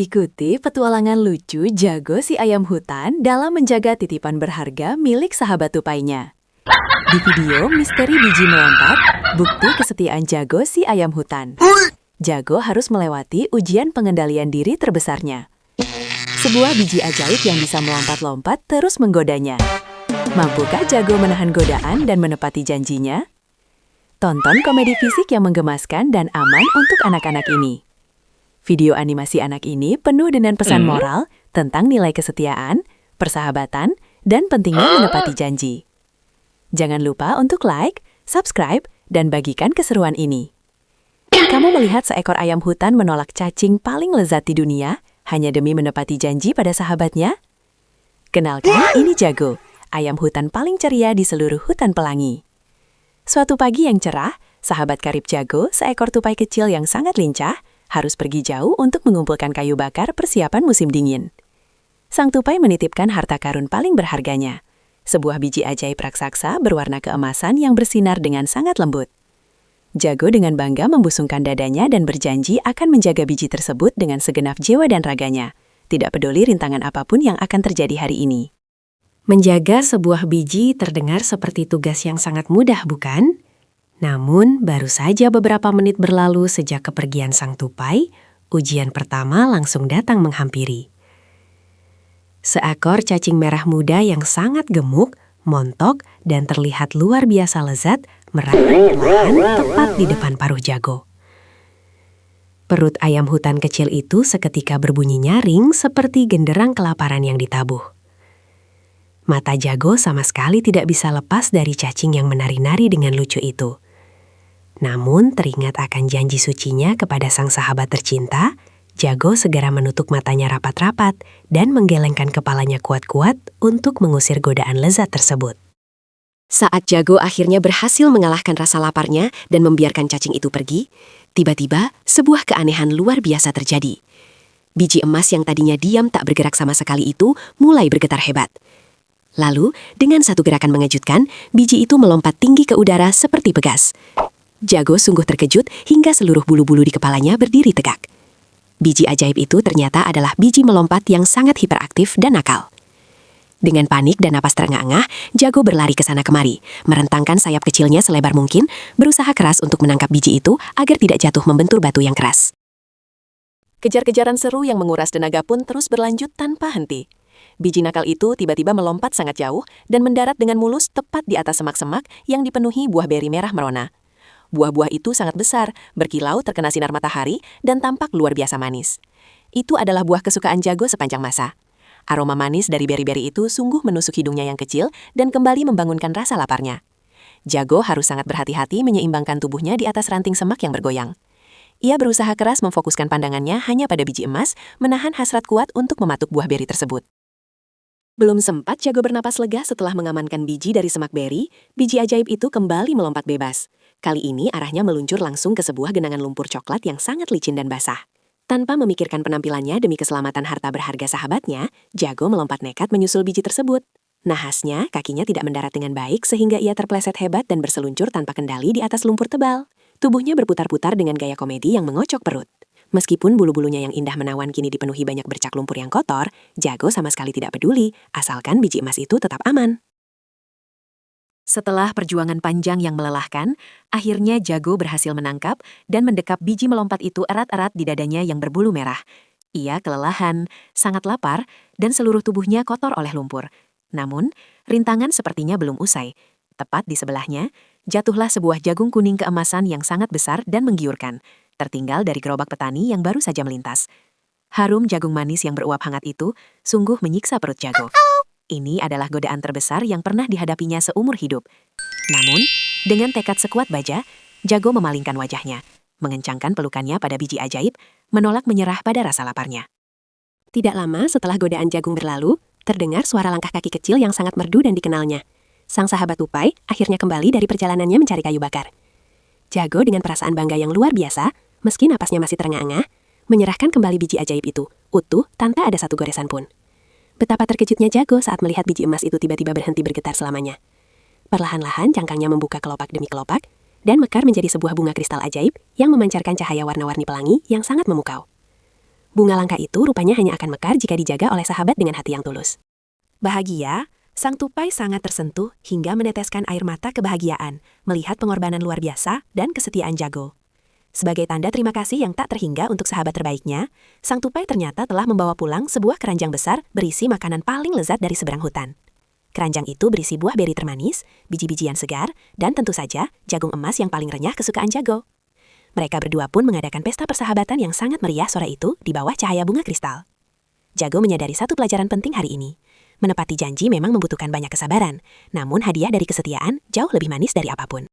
Ikuti petualangan lucu Jago si ayam hutan dalam menjaga titipan berharga milik sahabat tupainya. Di video Misteri Biji Melompat, bukti kesetiaan Jago si ayam hutan. Jago harus melewati ujian pengendalian diri terbesarnya. Sebuah biji ajaib yang bisa melompat-lompat terus menggodanya. Mampukah Jago menahan godaan dan menepati janjinya? Tonton komedi fisik yang menggemaskan dan aman untuk anak-anak ini. Video animasi anak ini penuh dengan pesan moral tentang nilai kesetiaan, persahabatan, dan pentingnya menepati janji. Jangan lupa untuk like, subscribe, dan bagikan keseruan ini. Kamu melihat seekor ayam hutan menolak cacing paling lezat di dunia hanya demi menepati janji pada sahabatnya? Kenalkan, ini Jago, ayam hutan paling ceria di seluruh hutan pelangi. Suatu pagi yang cerah, sahabat karib Jago, seekor tupai kecil yang sangat lincah, harus pergi jauh untuk mengumpulkan kayu bakar persiapan musim dingin. Sang tupai menitipkan harta karun paling berharganya, sebuah biji ajaib raksasa berwarna keemasan yang bersinar dengan sangat lembut. Jago dengan bangga membusungkan dadanya dan berjanji akan menjaga biji tersebut dengan segenap jiwa dan raganya, tidak peduli rintangan apapun yang akan terjadi hari ini. Menjaga sebuah biji terdengar seperti tugas yang sangat mudah, bukan? Namun, baru saja beberapa menit berlalu sejak kepergian sang tupai, ujian pertama langsung datang menghampiri. Seekor cacing merah muda yang sangat gemuk, montok, dan terlihat luar biasa lezat merayap perlahan tepat di depan paruh Jago. Perut ayam hutan kecil itu seketika berbunyi nyaring seperti genderang kelaparan yang ditabuh. Mata Jago sama sekali tidak bisa lepas dari cacing yang menari-nari dengan lucu itu. Namun, teringat akan janji sucinya kepada sang sahabat tercinta, Jago segera menutup matanya rapat-rapat dan menggelengkan kepalanya kuat-kuat untuk mengusir godaan lezat tersebut. Saat Jago akhirnya berhasil mengalahkan rasa laparnya dan membiarkan cacing itu pergi, tiba-tiba sebuah keanehan luar biasa terjadi. Biji emas yang tadinya diam tak bergerak sama sekali itu mulai bergetar hebat. Lalu, dengan satu gerakan mengejutkan, biji itu melompat tinggi ke udara seperti pegas. Jago sungguh terkejut hingga seluruh bulu-bulu di kepalanya berdiri tegak. Biji ajaib itu ternyata adalah biji melompat yang sangat hiperaktif dan nakal. Dengan panik dan napas terengah-engah, Jago berlari ke sana kemari, merentangkan sayap kecilnya selebar mungkin, berusaha keras untuk menangkap biji itu agar tidak jatuh membentur batu yang keras. Kejar-kejaran seru yang menguras tenaga pun terus berlanjut tanpa henti. Biji nakal itu tiba-tiba melompat sangat jauh dan mendarat dengan mulus tepat di atas semak-semak yang dipenuhi buah beri merah merona. Buah-buah itu sangat besar, berkilau terkena sinar matahari, dan tampak luar biasa manis. Itu adalah buah kesukaan Jago sepanjang masa. Aroma manis dari beri-beri itu sungguh menusuk hidungnya yang kecil dan kembali membangunkan rasa laparnya. Jago harus sangat berhati-hati menyeimbangkan tubuhnya di atas ranting semak yang bergoyang. Ia berusaha keras memfokuskan pandangannya hanya pada biji emas, menahan hasrat kuat untuk mematuk buah beri tersebut. Belum sempat Jago bernapas lega setelah mengamankan biji dari semak beri, biji ajaib itu kembali melompat bebas. Kali ini arahnya meluncur langsung ke sebuah genangan lumpur coklat yang sangat licin dan basah. Tanpa memikirkan penampilannya demi keselamatan harta berharga sahabatnya, Jago melompat nekat menyusul biji tersebut. Nahasnya, kakinya tidak mendarat dengan baik sehingga ia terpleset hebat dan berseluncur tanpa kendali di atas lumpur tebal. Tubuhnya berputar-putar dengan gaya komedi yang mengocok perut. Meskipun bulu-bulunya yang indah menawan kini dipenuhi banyak bercak lumpur yang kotor, Jago sama sekali tidak peduli, asalkan biji emas itu tetap aman. Setelah perjuangan panjang yang melelahkan, akhirnya Jago berhasil menangkap dan mendekap biji melompat itu erat-erat di dadanya yang berbulu merah. Ia kelelahan, sangat lapar, dan seluruh tubuhnya kotor oleh lumpur. Namun, rintangan sepertinya belum usai. Tepat di sebelahnya, jatuhlah sebuah jagung kuning keemasan yang sangat besar dan menggiurkan, tertinggal dari gerobak petani yang baru saja melintas. Harum jagung manis yang beruap hangat itu sungguh menyiksa perut Jago. Ini adalah godaan terbesar yang pernah dihadapinya seumur hidup. Namun, dengan tekad sekuat baja, Jago memalingkan wajahnya, mengencangkan pelukannya pada biji ajaib, menolak menyerah pada rasa laparnya. Tidak lama setelah godaan jagung berlalu, terdengar suara langkah kaki kecil yang sangat merdu dan dikenalnya. Sang sahabat tupai akhirnya kembali dari perjalanannya mencari kayu bakar. Jago dengan perasaan bangga yang luar biasa, meski napasnya masih terengah-engah, menyerahkan kembali biji ajaib itu, utuh tanpa ada satu goresan pun. Betapa terkejutnya Jago saat melihat biji emas itu tiba-tiba berhenti bergetar selamanya. Perlahan-lahan cangkangnya membuka kelopak demi kelopak, dan mekar menjadi sebuah bunga kristal ajaib yang memancarkan cahaya warna-warni pelangi yang sangat memukau. Bunga langka itu rupanya hanya akan mekar jika dijaga oleh sahabat dengan hati yang tulus. Bahagia, sang tupai sangat tersentuh hingga meneteskan air mata kebahagiaan melihat pengorbanan luar biasa dan kesetiaan Jago. Sebagai tanda terima kasih yang tak terhingga untuk sahabat terbaiknya, sang tupai ternyata telah membawa pulang sebuah keranjang besar berisi makanan paling lezat dari seberang hutan. Keranjang itu berisi buah beri termanis, biji-bijian segar, dan tentu saja jagung emas yang paling renyah kesukaan Jago. Mereka berdua pun mengadakan pesta persahabatan yang sangat meriah sore itu di bawah cahaya bunga kristal. Jago menyadari satu pelajaran penting hari ini. Menepati janji memang membutuhkan banyak kesabaran, namun hadiah dari kesetiaan jauh lebih manis dari apapun.